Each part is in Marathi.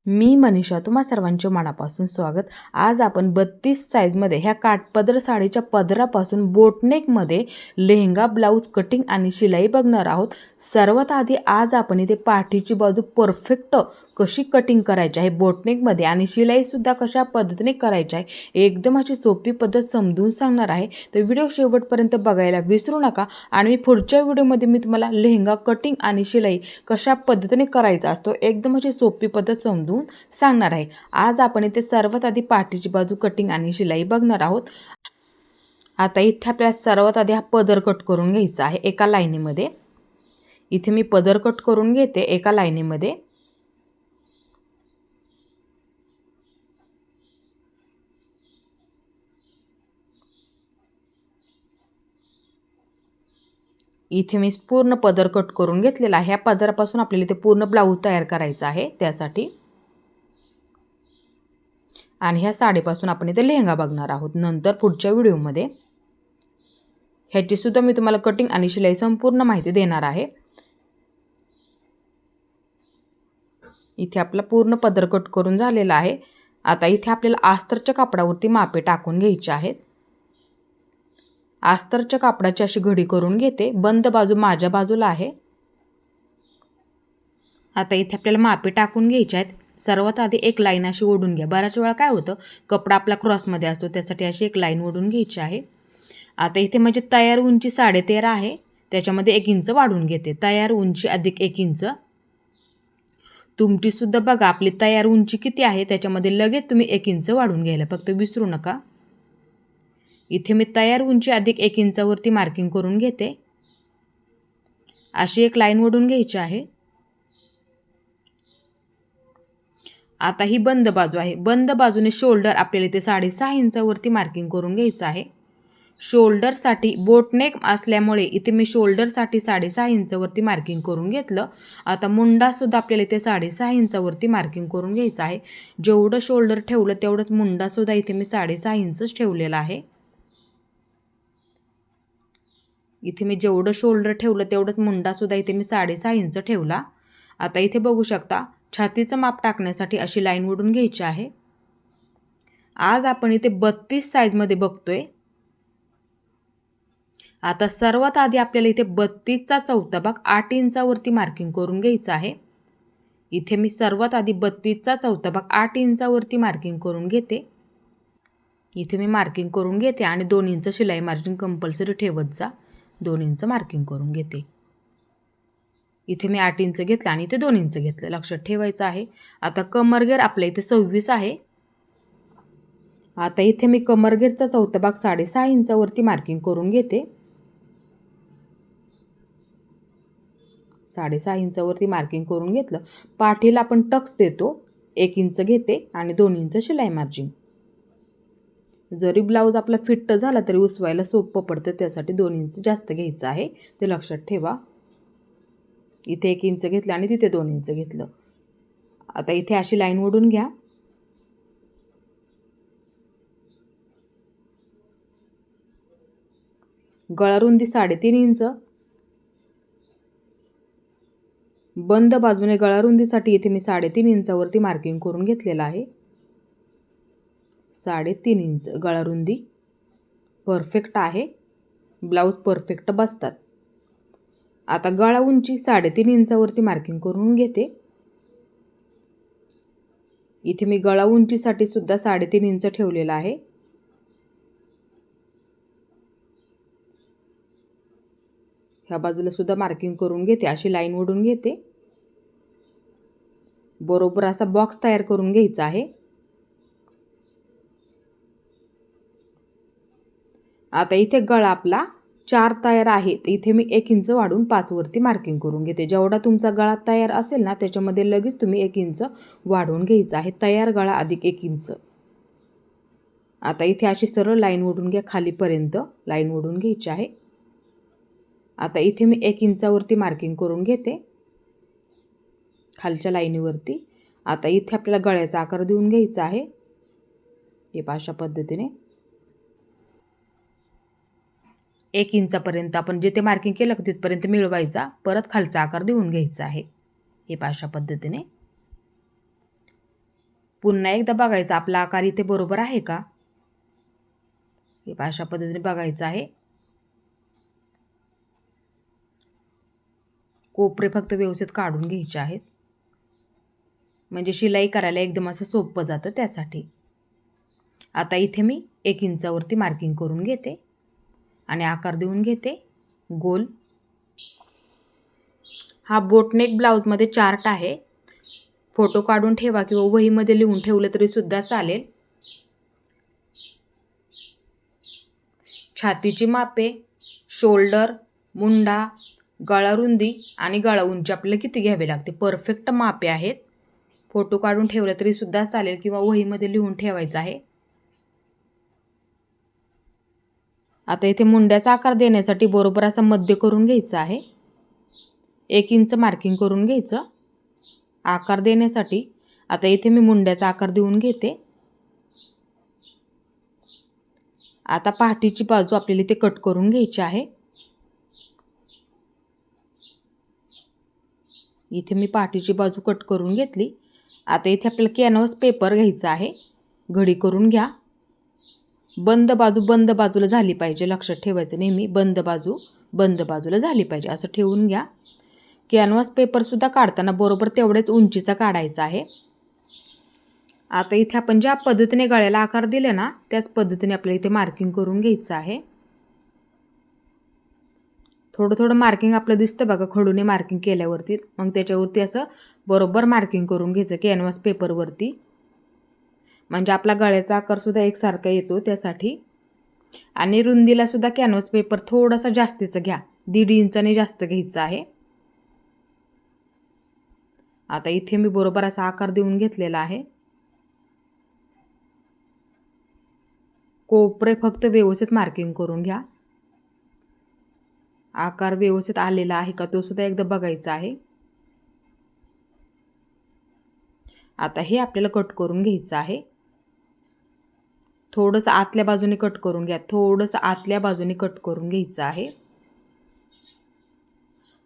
मी मनीषा तुम्हा सर्वांचे मनापासून स्वागत. आज आपण 32 साईजमध्ये ह्या काठपदर साडीच्या पदरापासून बोटनेकमध्ये लेहंगा ब्लाऊज कटिंग आणि शिलाई बघणार आहोत. सर्वात आधी आज आपण इथे पाठीची बाजू परफेक्ट कशी कटिंग करायची आहे बोटनेकमध्ये आणि शिलाईसुद्धा कशा पद्धतीने करायची आहे, एकदम अशी सोपी पद्धत समजून सांगणार आहे. तर व्हिडिओ शेवटपर्यंत बघायला विसरू नका. आणि मी पुढच्या व्हिडिओमध्ये मी तुम्हाला लेहंगा कटिंग आणि शिलाई कशा पद्धतीने करायचा असतो एकदम अशी सोपी पद्धत समजून सांगणार आहे. आज आपण इथे सर्वात आधी पाठीची बाजू कटिंग आणि शिलाई बघणार आहोत. आता इथे आपल्याला सर्वात आधी हा पदर कट करून घ्यायचा आहे एका लाईनीमध्ये. इथे मी पदर कट करून घेते एका लाईनीमध्ये. इथे मी पूर्ण पदर कट करून घेतलेला आहे. ह्या पदरापासून आपल्याला इथे पूर्ण ब्लाऊज तयार करायचा आहे त्यासाठी. आणि ह्या साडीपासून आपण इथे लेहंगा बघणार आहोत नंतर पुढच्या व्हिडिओमध्ये. ह्याची सुद्धा मी तुम्हाला कटिंग आणि शिलाई संपूर्ण माहिती देणार आहे. इथे आपला पूर्ण पदर कट करून झालेला आहे. आता इथे आपल्याला आस्तरच्या कापडावरती मापे टाकून घ्यायचे आहेत. आस्तरच्या कापडाची अशी घडी करून घेते. बंद बाजू माझ्या बाजूला आहे. आता इथे आपल्याला मापे टाकून घ्यायचे आहेत. सर्वात आधी एक लाईन अशी ओढून घ्या. बऱ्याच वेळा काय होतं, कपडा आपला क्रॉसमध्ये असतो त्यासाठी अशी एक लाईन ओढून घ्यायची आहे. आता इथे म्हणजे तयार उंची 13.5 आहे, त्याच्यामध्ये 1 इंच वाढून घेते. तयार उंची अधिक 1 इंच. तुमचीसुद्धा बघा आपली तयार उंची किती आहे त्याच्यामध्ये लगेच तुम्ही 1 इंच वाढून घ्यायला फक्त विसरू नका. इथे मी तयार उंची अधिक 1 इंचावरती मार्किंग करून घेते. अशी एक लाईन ओढून घ्यायची आहे. आता ही बंद बाजू आहे. बंद बाजूने शोल्डर आपल्याला इथे 6.5 इंचावरती मार्किंग करून घ्यायचं आहे. शोल्डरसाठी बोटनेक असल्यामुळे इथे मी शोल्डरसाठी 6.5 इंचावरती मार्किंग करून घेतलं. आता मुंडासुद्धा आपल्याला इथे 6.5 इंचावरती मार्किंग करून घ्यायचं आहे. जेवढं शोल्डर ठेवलं तेवढंच मुंडासुद्धा इथे मी 6.5 इंचच ठेवलेला आहे. इथे मी जेवढं शोल्डर ठेवलं तेवढंच मुंडासुद्धा इथे मी 6.5 इंच ठेवला. आता इथे बघू शकता छातीचं माप टाकण्यासाठी अशी लाईन ओढून घ्यायची आहे. आज आपण इथे 32 साईजमध्ये बघतोय. आता सर्वात आधी आपल्याला इथे 32चा चौथा भाग 8 इंचावरती मार्किंग करून घ्यायचं आहे. इथे मी सर्वात आधी 32चा चौथा भाग 8 इंचावरती मार्किंग करून घेते. इथे मी मार्किंग करून घेते आणि 2 इंच शिलाई मार्जिन कंपल्सरी ठेवत जा. 2 इंच मार्किंग करून घेते. इथे मी 8 इंच घेतलं आणि इथे 2 इंच घेतलं, लक्षात ठेवायचं आहे. आता कमरघेर आपल्या इथे 26 आहे. आता इथे मी कमरघेरचा चौथा भाग 6.5 इंचावरती मार्किंग करून घेते. 6.5 इंचावरती मार्किंग करून घेतलं. पाठीला आपण टक्स देतो, 1 इंच घेते आणि 2 इंच शिलाई मार्जिन. जरी ब्लाऊज आपला फिट्ट झाला तरी उसवायला सोपं पडतं, त्यासाठी 2 इंच जास्त घ्यायचं आहे, ते लक्षात ठेवा. इथे 1 इंच घेतलं आणि तिथे 2 इंच घेतलं. आता इथे अशी लाईन ओढून घ्या. गळारुंदी 3.5 इंच. बंद बाजूने गळारुंदीसाठी इथे मी 3.5 इंचावरती मार्किंग करून घेतलेलं आहे. 3.5 इंच गळारुंदी परफेक्ट आहे. ब्लाऊज परफेक्ट बसतात. आता गळा उंची 3.5 इंचावरती मार्किंग करून घेते. इथे मी गळा उंचीसाठी सुद्धा 3.5 इंच ठेवलेला आहे. ह्या बाजूला सुद्धा मार्किंग करून घेते. अशी लाईन ओढून घेते. बरोबर असा बॉक्स तयार करून घ्यायचा आहे. आता इथे गळा आपला 4 तयार आहे, तर इथे मी 1 इंच वाढून 5 वरती मार्किंग करून घेते. जेवढा तुमचा गळा तयार असेल ना त्याच्यामध्ये लगेच तुम्ही 1 इंच वाढवून घ्यायचा आहे. तयार गळा अधिक 1 इंच. आता इथे अशी सरळ लाईन ओढून घ्या. खालीपर्यंत लाईन ओढून घ्यायची आहे. आता इथे मी 1 इंचावरती मार्किंग करून घेते खालच्या लाईनीवरती. आता इथे आपल्याला गळ्याचा आकार देऊन घ्यायचा आहे. हे अशा पद्धतीने 1 इंचापर्यंत आपण जिथे मार्किंग केलं तिथपर्यंत मिळवायचा, परत खालचा आकार देऊन घ्यायचा आहे. हे अशा पद्धतीने. पुन्हा एकदा बघायचं आपला आकार इथे बरोबर आहे का, हे अशा पद्धतीने बघायचं आहे. कोपरे फक्त व्यवस्थित काढून घ्यायचे आहेत, म्हणजे शिलाई करायला एकदम असं सोपं जातं त्यासाठी. आता इथे मी 1 इंचावरती मार्किंग करून घेते आणि आकार देऊन घेते गोल. हा बोटनेक ब्लाऊजमध्ये चार्ट आहे. फोटो काढून ठेवा किंवा वहीमध्ये लिहून ठेवलं तरी सुद्धा चालेल. छातीची मापे, शोल्डर, मुंडा, गळा रुंदी आणि गळा उंची आपल्याला किती घ्यावी लागते, परफेक्ट मापे आहेत. फोटो काढून ठेवलं तरी सुद्धा चालेल किंवा वहीमध्ये लिहून ठेवायचं आहे. आता इथे मुंड्याचा आकार देण्यासाठी बरोबर असं मध्य करून घ्यायचं आहे. 1 इंच मार्किंग करून घ्यायचं आकार देण्यासाठी. आता इथे मी मुंड्याचा आकार देऊन घेते. आता पाठीची बाजू आपल्याला इथे कट करून घ्यायची आहे. इथे मी पाठीची बाजू कट करून घेतली. आता इथे आपल्याला कॅनव्हास पेपर घ्यायचा आहे. घडी करून घ्या. बंद बाजूला झाली पाहिजे, लक्षात ठेवायचं नेहमी बंद बाजूला झाली पाहिजे असं ठेवून घ्या. कॅनव्हास पेपरसुद्धा काढताना बरोबर तेवढ्याच उंचीचा काढायचा आहे. आता इथे आपण ज्या पद्धतीने गळ्याला आकार दिले ना त्याच पद्धतीने आपल्याला इथे मार्किंग करून घ्यायचं आहे. थोडं मार्किंग आपलं दिसतं बघा खडूने मार्किंग केल्यावरती, मग त्याच्यावरती असं बरोबर मार्किंग करून घ्यायचं कॅनव्हास पेपरवरती, म्हणजे आपला गळ्याचा आकारसुद्धा एकसारखा येतो त्यासाठी. आणि रुंदीला सुद्धा कॅनव्हास पेपर थोडासा जास्तीचं घ्या, 1.5 इंचाने जास्त घ्यायचं आहे. आता इथे मी बरोबर असा आकार देऊन घेतलेला आहे. कोपरे फक्त व्यवस्थित मार्किंग करून घ्या. आकार व्यवस्थित आलेला आहे का तो सुद्धा एकदा बघायचा आहे. आता हे आपल्याला कट करून घ्यायचं आहे. थोडंसं आतल्या बाजूने कट करून घ्या, थोडंसं आतल्या बाजूने कट करून घ्यायचं आहे.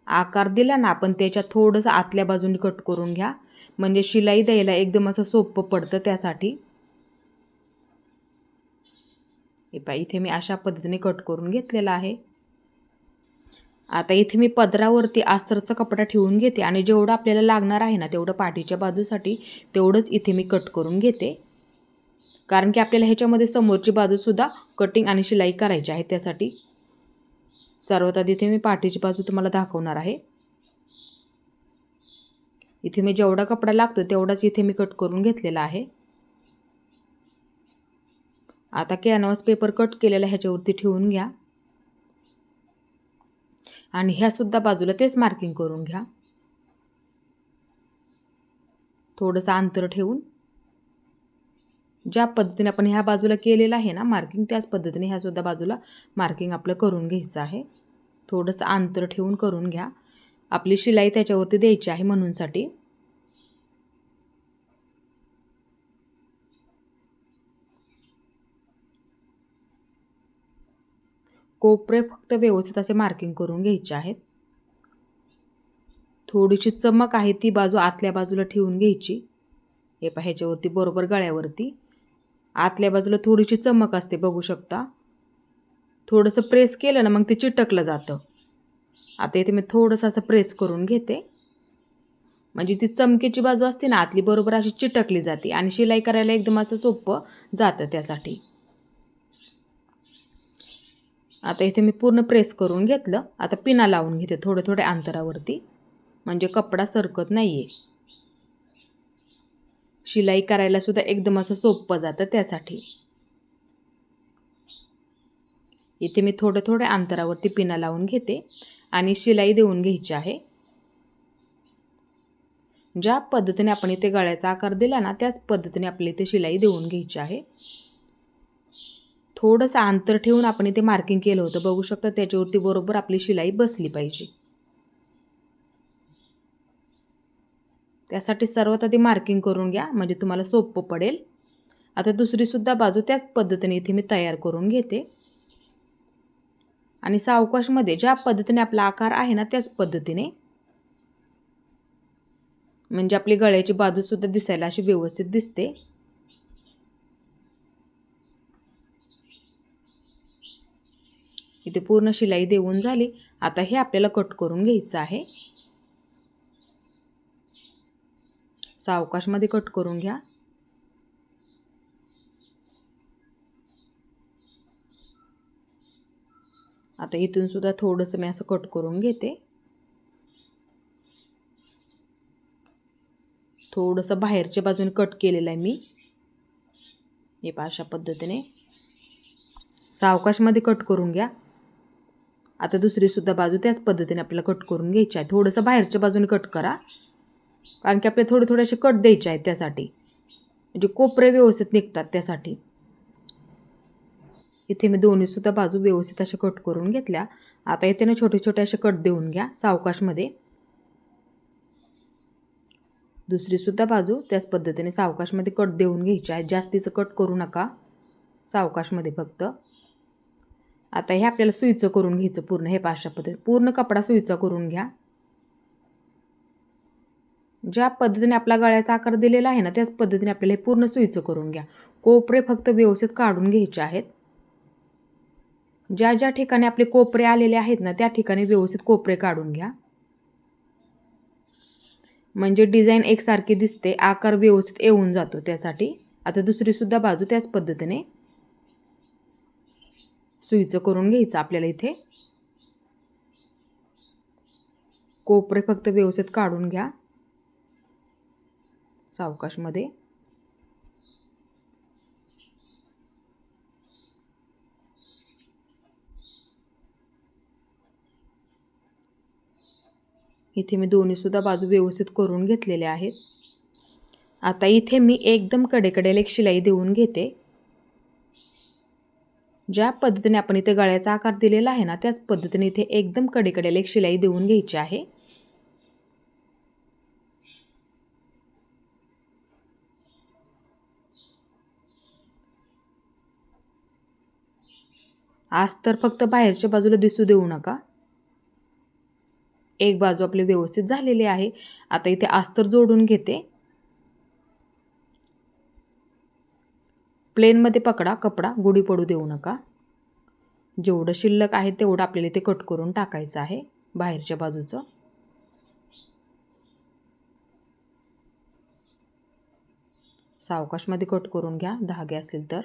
आकार दिला ना आपण त्याच्या थोडंसं आतल्या बाजूने कट करून घ्या, म्हणजे शिलाई द्यायला एकदम असं सोपं पडतं त्यासाठी. हे पहा इथे मी अशा पद्धतीने कट करून घेतलेला आहे. आता इथे मी पदरावरती अस्तरचा कपडा ठेवून घेते आणि जेवढं आपल्याला लागणार आहे ना तेवढं पाठीच्या बाजूसाठी तेवढंच इथे मी कट करून घेते, कारण की आपल्याला ह्याच्यामध्ये समोरची बाजूसुद्धा कटिंग आणि शिलाई करायची आहे त्यासाठी. सर्वात आधी इथे मी पाठीची बाजू तुम्हाला दाखवणार आहे. इथे मी जेवढा कपडा लागतो तेवढाच इथे मी कट करून घेतलेला आहे. आता कॅनव्हास पेपर कट केलेला ह्याच्यावरती ठेवून घ्या आणि ह्यासुद्धा बाजूला तेच मार्किंग करून घ्या. थोडंसं अंतर ठेवून ज्या पद्धतीने आपण ह्या बाजूला केलेलं आहे ना मार्किंग त्याच पद्धतीने ह्यासुद्धा बाजूला मार्किंग आपलं करून घ्यायचं आहे. थोडंसं अंतर ठेवून करून घ्या, आपली शिलाई त्याच्यावरती द्यायची आहे म्हणूनसाठी. कोपरे फक्त व्यवस्थित असे मार्किंग करून घ्यायचे आहेत. थोडीशी चमक आहे ती बाजू आतल्या बाजूला ठेवून घ्यायची. हे पहा ह्याच्यावरती बरोबर गळ्यावरती आतल्या बाजूला थोडीशी चमक असते, बघू शकता. थोडंसं प्रेस केलं ना मग ते चिटकलं जातं. आता इथे मी थोडंसं असं प्रेस करून घेते, म्हणजे ती चमकीची बाजू असते ना आतली बरोबर अशी चिटकली जाते आणि शिलाई करायला एकदम असं सोपं जातं त्यासाठी. आता इथे मी पूर्ण प्रेस करून घेतलं. आता पिना लावून घेते थोड्या अंतरावरती, म्हणजे कपडा सरकत नाही आहे. शिलाई करायला सुद्धा एकदम असं सोपं जातं त्यासाठी. इथे मी थोड्या अंतरावरती पिना लावून घेते आणि शिलाई देऊन घ्यायची आहे. ज्या पद्धतीने आपण इथे गळ्याचा आकार दिला ना त्याच पद्धतीने आपल्याला इथे शिलाई देऊन घ्यायची आहे. थोडंसं अंतर ठेवून आपण इथे मार्किंग केलं होतं, बघू शकता. त्याच्यावरती बरोबर आपली शिलाई बसली पाहिजे. त्यासाठी सर्वात आधी मार्किंग करून घ्या, म्हणजे तुम्हाला सोपं पडेल. आता दुसरीसुद्धा बाजू त्याच पद्धतीने इथे मी तयार करून घेते आणि सावकाशमध्ये ज्या पद्धतीने आपला आकार आहे ना त्याच पद्धतीने म्हणजे आपली गळ्याची बाजूसुद्धा दिसायला अशी व्यवस्थित दिसते. इथे पूर्ण शिलाई देऊन झाली. आता हे आपल्याला कट करून घ्यायचं आहे. सावकाशमध्ये कट करून घ्या. आता इथून सुद्धा थोडंसं मी असं कट करून घेते. थोडंसं बाहेरच्या बाजूने कट केलेलं आहे मी. हे अशा पद्धतीने सावकाशमध्ये कट करून घ्या. आता दुसरी सुद्धा बाजू त्याच पद्धतीने आपल्याला कट करून घ्यायची आहे. थोडंसं बाहेरच्या बाजूने कट करा, कारण की आपले थोडे असे कट द्यायचे आहेत त्यासाठी, म्हणजे कोपरे व्यवस्थित निघतात त्यासाठी. इथे मी दोन्ही सुद्धा बाजू व्यवस्थित असे कट करून घेतल्या. आता इथे ना छोटे छोटे असे कट देऊन घ्या सावकाशमध्ये. दुसरी सुद्धा बाजू त्याच पद्धतीने सावकाशमध्ये कट देऊन घ्यायची आहे. जास्तीचं कट करू नका, सावकाशमध्ये फक्त. आता हे आपल्याला सुईचं करून घ्यायचं पूर्ण. हे अशा पद्धतीने पूर्ण कपडा सुईचा करून घ्या. ज्या पद्धतीने आपला गळ्याचा आकार दिलेला आहे ना, त्याच पद्धतीने आपल्याला हे पूर्ण सुईचं करून घ्या. कोपरे फक्त व्यवस्थित काढून घ्यायचे आहेत. ज्या ज्या ठिकाणी आपले कोपरे आलेले आहेत ना, त्या ठिकाणी व्यवस्थित कोपरे काढून घ्या, म्हणजे डिझाईन एकसारखी दिसते, आकार व्यवस्थित येऊन जातो त्यासाठी. आता दुसरी सुद्धा बाजू त्याच पद्धतीने सुईचं करून घ्यायचं आपल्याला. इथे कोपरे फक्त व्यवस्थित काढून घ्या सावकाशमध्ये. इथे मी दोन्ही सुद्धा बाजू व्यवस्थित करून घेतलेल्या आहेत. आता इथे मी एकदम कडेकडेला एक शिलाई देऊन घेते. ज्या पद्धतीने आपण इथे गळ्याचा आकार दिलेला आहे ना, त्याच पद्धतीने इथे एकदम कडेकडेला एक शिलाई देऊन घ्यायची आहे. अस्तर फक्त बाहेरच्या बाजूला दिसू देऊ नका. एक बाजू आपली व्यवस्थित झालेली आहे. आता इथे अस्तर जोडून घेते. प्लेनमध्ये पकडा कपडा, गुढी पडू देऊ नका. जेवढं शिल्लक आहे तेवढं आपल्याला इथे कट करून टाकायचं आहे बाहेरच्या बाजूचं. सावकाशमध्ये कट करून घ्या, धागे असतील तर.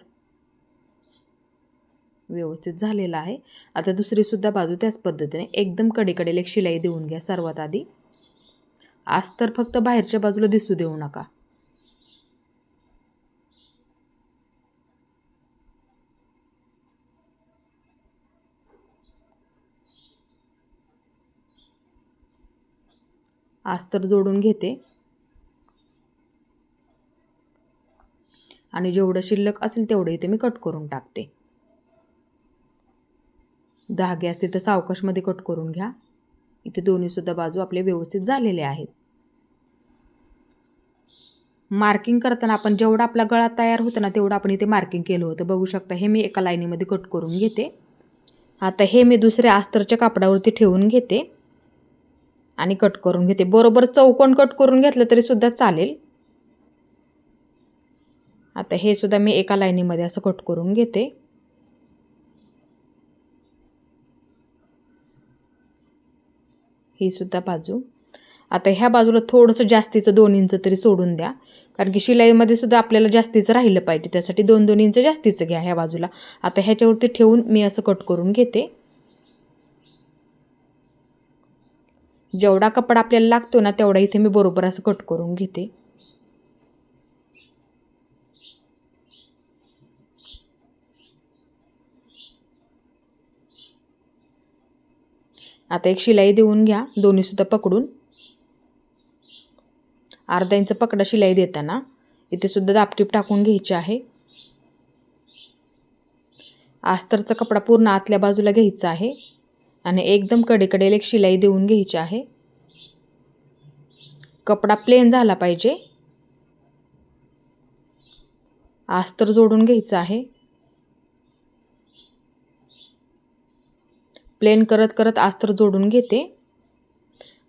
व्यवस्थित झालेला आहे. आता दुसरी सुद्धा बाजू त्याच पद्धतीने एकदम कडेकडेला एक शिलाई देऊन घ्या. सर्वात आधी अस्तर फक्त बाहेरच्या बाजूला दिसू देऊ नका. अस्तर जोडून घेते आणि जेवढं शिल्लक असेल तेवढे इथे मी कट करून टाकते. धागे असतील तर सावकाशमध्ये कट करून घ्या. इथे दोन्ही सुद्धा बाजू आपले व्यवस्थित झालेले आहेत. मार्किंग करताना आपण जेवढा आपला गळा तयार होता ना, तेवढं आपण इथे मार्किंग केलं होतं. बघू शकता, हे मी एका लाईनीमध्ये कट करून घेते. आता हे मी दुसऱ्या अस्तरच्या कापडावरती ठेवून घेते आणि कट करून घेते. बरोबर चौकोन कट करून घेतलं तरी सुद्धा चालेल. आता हे सुद्धा मी एका लाईनीमध्ये असं कट करून घेते. ही सुद्धा बाजू. आता ह्या बाजूला थोडंसं जास्तीचं 2 इंच तरी सोडून द्या, कारण की शिलाईमध्ये सुद्धा आपल्याला जास्तीचं राहिलं पाहिजे, त्यासाठी 2-2 इंच जास्तीचं घ्या ह्या बाजूला. आता ह्याच्यावरती ठेवून मी असं कट करून घेते. जेवढा कपडा आपल्याला लागतो ना, तेवढा इथे मी बरोबर असं कट करून घेते. आता एक शिलाई देऊन घ्या, दोन्ही सुद्धा पकडून. अर्धा इंच पकडा शिलाई देताना. इथे सुद्धा दापटीप टाकून घ्यायची आहे. अस्तरचा कपडा पूर्ण आतल्या बाजूला घ्यायचा आहे आणि एकदम कडेकडेला एक शिलाई देऊन घ्यायची आहे. कपडा प्लेन झाला पाहिजे. अस्तर जोडून घ्यायचं आहे. प्लेन करत करत अस्तर जोडून घेते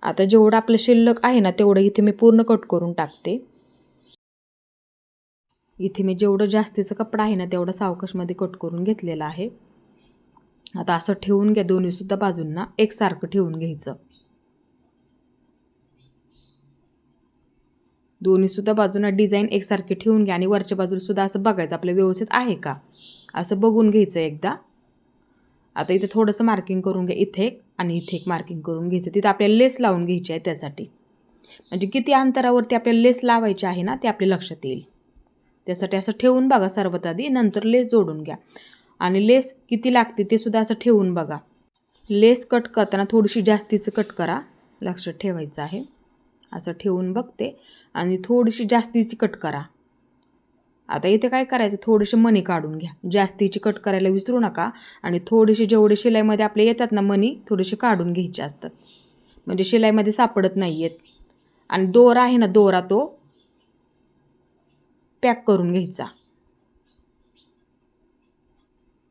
आता जेवढं आपलं शिल्लक आहे ना तेवढं इथे मी पूर्ण कट करून टाकते. इथे मी जेवढं जास्तीचा कपडा आहे ना तेवढं सावकाशमध्ये कट करून घेतलेला आहे. आता असं ठेवून घ्या, दोन्हीसुद्धा बाजूंना एकसारखं ठेवून घ्यायचं. दोन्हीसुद्धा बाजूंना डिझाईन एकसारखी ठेवून घ्या आणि वरच्या बाजूलासुद्धा असं बघायचं आपलं व्यवस्थित आहे का असं बघून घ्यायचं एकदा. आता इथे थोडंसं मार्किंग करून घ्या, इथे एक आणि इथे एक मार्किंग करून घ्यायचं. तिथं आपल्याला लेस लावून घ्यायची आहे त्यासाठी, म्हणजे किती अंतरावरती आपल्याला लेस लावायची आहे ना ते आपल्या लक्षात येईल. त्यासाठी असं ठेवून बघा सर्वात आधी, नंतर लेस जोडून घ्या. आणि लेस किती लागते ते सुद्धा असं ठेवून बघा. लेस कट करताना थोडीशी जास्तीचं कट करा, लक्षात ठेवायचं आहे. असं ठेवून बघते आणि थोडीशी जास्तीची कट करा. आता इथे काय करायचं, थोडीशी मणी काढून घ्या. जास्तीची कट करायला विसरू नका आणि थोडीशी जेवढे शिलाईमध्ये आपले येतात ना मणी थोडीशी काढून घ्यायचे असतात, म्हणजे शिलाईमध्ये सापडत नाही आहेत. आणि दोरा आहे ना, दोरा तो पॅक करून घ्यायचा,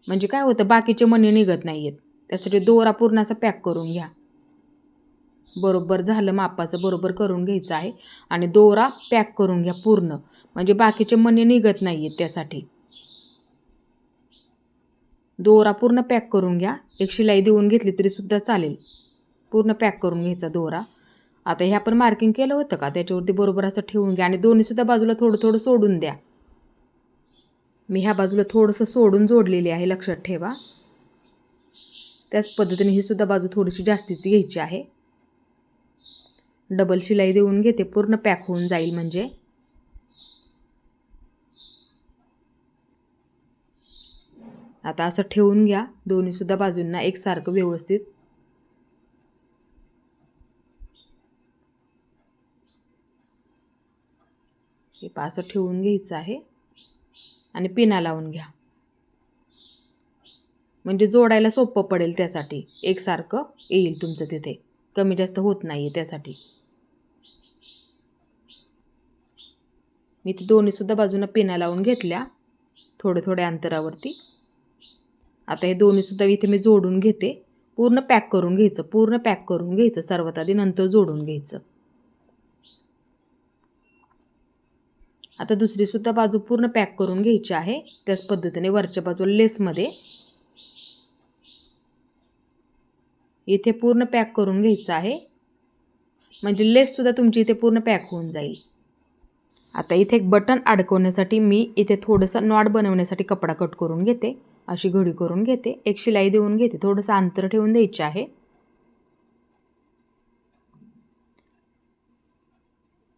म्हणजे काय होतं बाकीचे मणी निघत नाही आहेत. त्यासाठी दोरा पूर्ण असा पॅक करून घ्या. बरोबर झालं, मापाचं बरोबर करून घ्यायचं आहे आणि दोरा पॅक करून घ्या पूर्ण, म्हणजे बाकीचे मणी निघत नाही आहेत. त्यासाठी दोरा पूर्ण पॅक करून घ्या. एक शिलाई देऊन घेतली तरी सुद्धा चालेल, पूर्ण पॅक करून घ्यायचा दोरा. आता हे आपण मार्किंग केलं होतं का त्याच्यावरती बरोबर असं ठेवून घ्या आणि दोन्हीसुद्धा बाजूला थोडं थोडं सोडून द्या. मी ह्या बाजूला थोडंसं सोडून जोडलेली आहे, लक्षात ठेवा. त्याच पद्धतीने ही सुद्धा बाजू थोडीशी जास्तीची घ्यायची आहे. डबल शिलाई देऊन घेते, पूर्ण पॅक होऊन जाईल म्हणजे. आता असं ठेवून घ्या दोन्हीसुद्धा बाजूंना एकसारखं व्यवस्थित. हे असं ठेवून घ्यायचं आहे आणि पिना लावून घ्या, म्हणजे जोडायला सोपं पडेल. त्यासाठी एकसारखं येईल तुमचं, तिथे कमी जास्त होत नाही त्यासाठी. मी ते दोन्हीसुद्धा बाजूंना पिना लावून घेतल्या थोड्या थोड्या अंतरावरती. आता हे दोन्हीसुद्धा इथे मी जोडून घेते. पूर्ण पॅक करून घ्यायचं, पूर्ण पॅक करून घ्यायचं सर्वात आधी, नंतर जोडून घ्यायचं. आता दुसरीसुद्धा बाजू पूर्ण पॅक करून घ्यायची आहे. त्याच पद्धतीने वरच्या बाजूला लेसमध्ये इथे पूर्ण पॅक करून घ्यायचं आहे, म्हणजे लेससुद्धा तुमची इथे पूर्ण पॅक होऊन जाईल. आता इथे एक बटन अडकवण्यासाठी मी इथे थोडंसं नॉट बनवण्यासाठी कपडा कट करून घेते. अशी घडी करून घेते, एक शिलाई देऊन घेते, थोडंसं अंतर ठेवून द्यायचे आहे.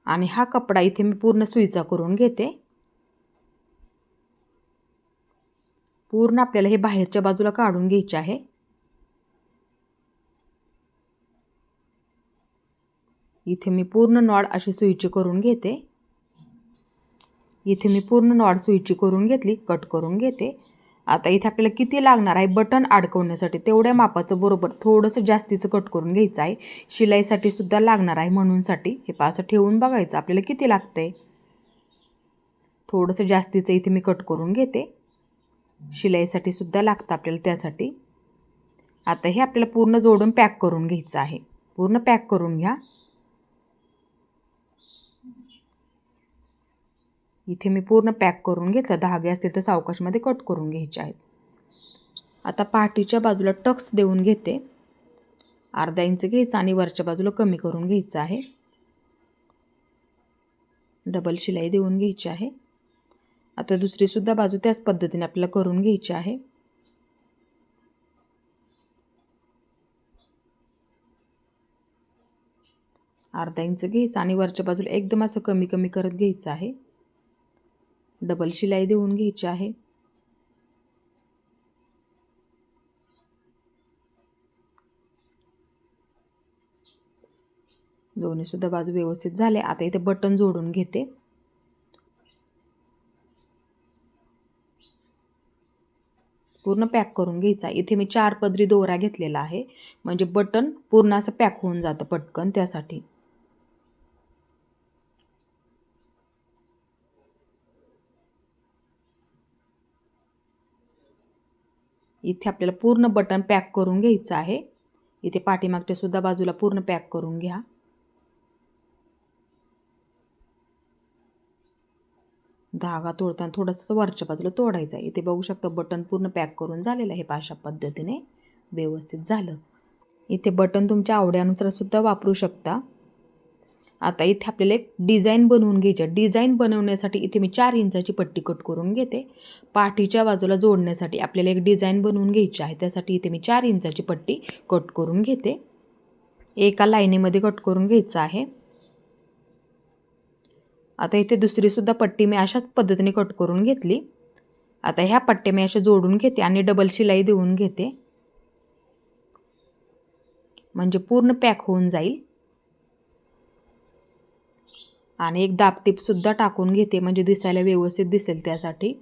आणि हा कपडा इथे मी पूर्ण सुईचा करून घेते. पूर्ण आपल्याला हे बाहेरच्या बाजूला काढून घ्यायचे आहे. इथे मी पूर्ण नॉड अशी सुईची करून घेते. इथे मी पूर्ण नॉड सुईची करून घेतली, कट करून घेते. आता इथे आपल्याला किती लागणार आहे बटन अडकवण्यासाठी तेवढ्या मापाचं बरोबर थोडंसं जास्तीचं कट करून घ्यायचं आहे. शिलाईसाठी सुद्धा लागणार आहे म्हणूनसाठी हे असं ठेवून बघायचं आपल्याला किती लागतंय. थोडंसं जास्तीचं इथे मी कट करून घेते, शिलाईसाठी सुद्धा लागतं आपल्याला त्यासाठी. आता हे आपल्याला पूर्ण जोडून पॅक करून घ्यायचं आहे. पूर्ण पॅक करून घ्या. इथे मी पूर्ण पॅक करून घेतलं. धागे असतील तर सावकाशमध्ये कट करून घ्यायचे आहेत. आता पाठीच्या बाजूला टक्स देऊन घेते, अर्धा इंच घ्यायचं आणि वरच्या बाजूला कमी करून घ्यायचं आहे. डबल शिलाई देऊन घ्यायची आहे. आता दुसरीसुद्धा बाजू त्याच पद्धतीने आपल्याला करून घ्यायची आहे. अर्धा इंच घ्यायचं आणि वरच्या बाजूला एकदम असं कमी कमी करत घ्यायचं आहे. डबल शिलाई देऊन घ्यायची आहे. दोन्हीसुद्धा बाजू व्यवस्थित झाले. आता इथे बटन जोडून घेते. पूर्ण पॅक करून घ्यायचा. इथे मी 4 पदरी दोरा घेतलेला आहे, म्हणजे बटन पूर्ण असं पॅक होऊन जातं पटकन त्यासाठी. इथे आपल्याला पूर्ण बटन पॅक करून घ्यायचं आहे. इथे पाठीमागच्या सुद्धा बाजूला पूर्ण पॅक करून घ्या. धागा तोडताना थोडंसं वरच्या बाजूला तोडायचा आहे. इथे बघू शकता बटन पूर्ण पॅक करून झालेलं आहे. अशा पद्धतीने व्यवस्थित झालं. इथे बटन तुमच्या आवडीनुसार सुद्धा वापरू शकता. आता इथे आपल्याला एक डिझाईन बनवून घ्यायची. डिझाईन बनवण्यासाठी इथे मी 4 इंचाची पट्टी कट करून घेते. पाठीच्या बाजूला जोडण्यासाठी आपल्याला एक डिझाईन बनवून घ्यायची आहे. त्यासाठी इथे मी 4 इंचाची पट्टी कट करून घेते. एका लाईनीमध्ये कट करून घ्यायचं आहे. आता इथे दुसरी सुद्धा पट्टी मी अशाच पद्धतीने कट करून घेतली. आता ह्या पट्ट्या मी अशा जोडून घेते आणि डबल शिलाई देऊन घेते, म्हणजे पूर्ण पॅक होऊन जाईल. आणि एक दाबटीप सुद्धा टाकून घेते, म्हणजे दिसायला व्यवस्थित दिसेल त्यासाठी.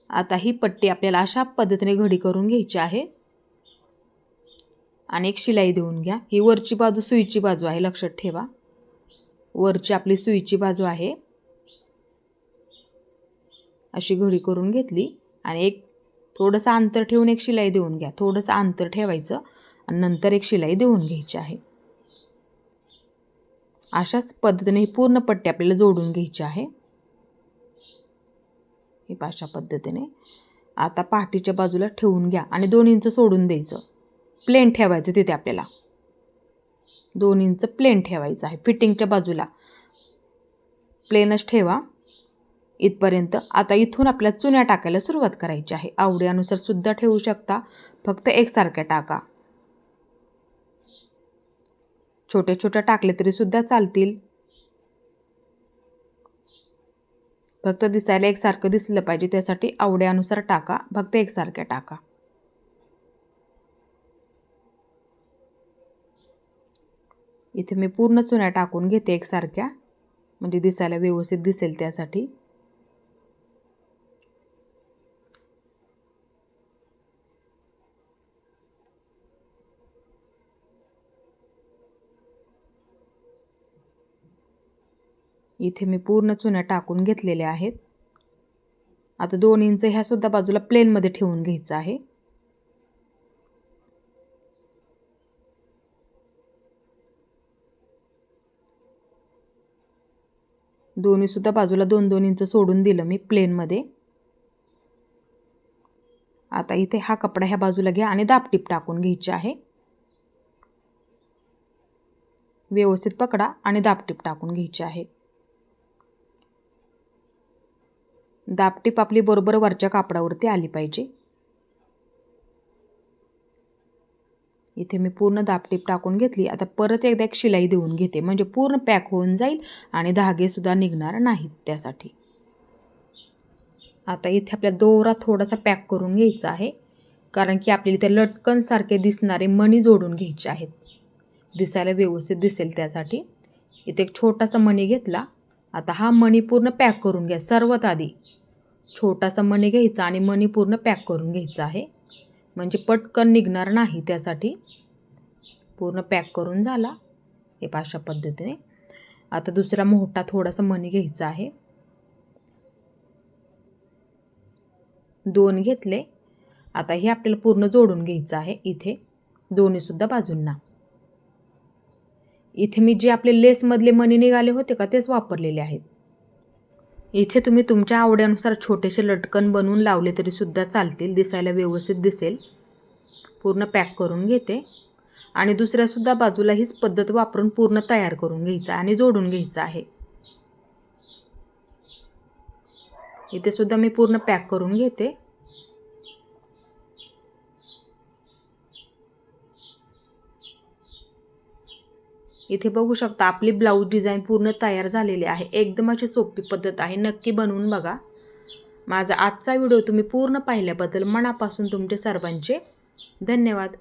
आता ही पट्टी आपल्याला अशा पद्धतीने घडी करून घ्यायची आहे आणि एक शिलाई देऊन घ्या. ही वरची बाजू सुईची बाजू आहे, लक्षात ठेवा. वरची आपली सुईची बाजू आहे. अशी घडी करून घेतली आणि एक थोडंसं अंतर ठेवून एक शिलाई देऊन घ्या. थोडंसं अंतर ठेवायचं आणि नंतर एक शिलाई देऊन घ्यायची आहे. अशाच पद्धतीने ही पूर्ण पट्टी आपल्याला जोडून घ्यायची आहे. ही अशा पद्धतीने. आता पाठीच्या बाजूला ठेवून घ्या आणि 2 इंच सोडून द्यायचं. प्लेन ठेवायचं तिथे आपल्याला. 2 इंच प्लेन ठेवायचं आहे. फिटिंगच्या बाजूला प्लेनच ठेवा इथपर्यंत. आता इथून आपल्याला चुन्या टाकायला सुरुवात करायची आहे. आवडीनुसार सुद्धा ठेवू शकता, फक्त एकसारख्या टाका. छोटे छोटे टाकले तरी सुद्धा चालतील, फक्त दिसायला एकसारखं दिसलं पाहिजे त्यासाठी आवडीनुसार टाका, फक्त एकसारख्या टाका. इथे मी पूर्ण चुन्या टाकून घेते एकसारख्या, म्हणजे दिसायला व्यवस्थित दिसेल त्यासाठी. इथे मी पूर्ण चुन्या टाकून घेतलेल्या आहेत. आता 2 इंच ह्या सुद्धा बाजूला प्लेनमध्ये ठेवून घ्यायचं आहे. दोन्ही सुद्धा बाजूला 2-2 इंच सोडून दिलं मी प्लेनमध्ये. आता इथे हा कपडा ह्या बाजूला घ्या आणि दाबटीप टाकून घ्यायची आहे. व्यवस्थित पकडा आणि दाबटीप टाकून घ्यायची आहे. दाबटीप आपली बरोबर वरच्या कापडावरती आली पाहिजे. इथे मी पूर्ण दाबटीप टाकून घेतली. आता परत एकदा एक शिलाई देऊन घेते, म्हणजे पूर्ण पॅक होऊन जाईल आणि धागे सुद्धा निघणार नाहीत त्यासाठी. आता इथे आपल्या दोरा थोडासा पॅक करून घ्यायचा आहे, कारण की आपल्याला इथे लटकन सारखे दिसणारे मणी जोडून घ्यायचे आहेत. दिसायला व्यवस्थित दिसेल त्यासाठी. इथे एक छोटासा मणी घेतला. आता हा मणी पूर्ण पॅक करून घ्या. सर्वात आधी छोटासा मणी घ्यायचा आणि मणी पूर्ण पॅक करून घ्यायचा आहे, म्हणजे पटकन निघणार नाही त्यासाठी. पूर्ण पॅक करून झाला हे अशा पद्धतीने. आता दुसरा मोठा थोडासा मणी घ्यायचा आहे. 2 घेतले. आता हे आपल्याला पूर्ण जोडून घ्यायचं आहे इथे दोन्ही सुद्धा बाजूंना. इथे मी जे आपले लेसमधले मणी निघाले होते का तेच वापरलेले आहेत. इथे तुम्ही तुमच्या आवडीनुसार छोटेसे लटकन बनवून लावले तरी सुद्धा चालतील, दिसायला व्यवस्थित दिसेल. पूर्ण पॅक करून घेते आणि दुसऱ्या सुद्धा बाजूला हीच पद्धत वापरून पूर्ण तयार करून घ्यायचं आणि जोडून घ्यायचं आहे. इथे सुद्धा मी पूर्ण पॅक करून घेते. इथे बघू शकता आपली ब्लाऊज डिझाईन पूर्ण तयार झालेली आहे. एकदम अशी सोपी पद्धत आहे, नक्की बनवून बघा. माझा आजचा व्हिडिओ तुम्ही पूर्ण पाहिल्याबद्दल मनापासून तुमचे सर्वांचे धन्यवाद.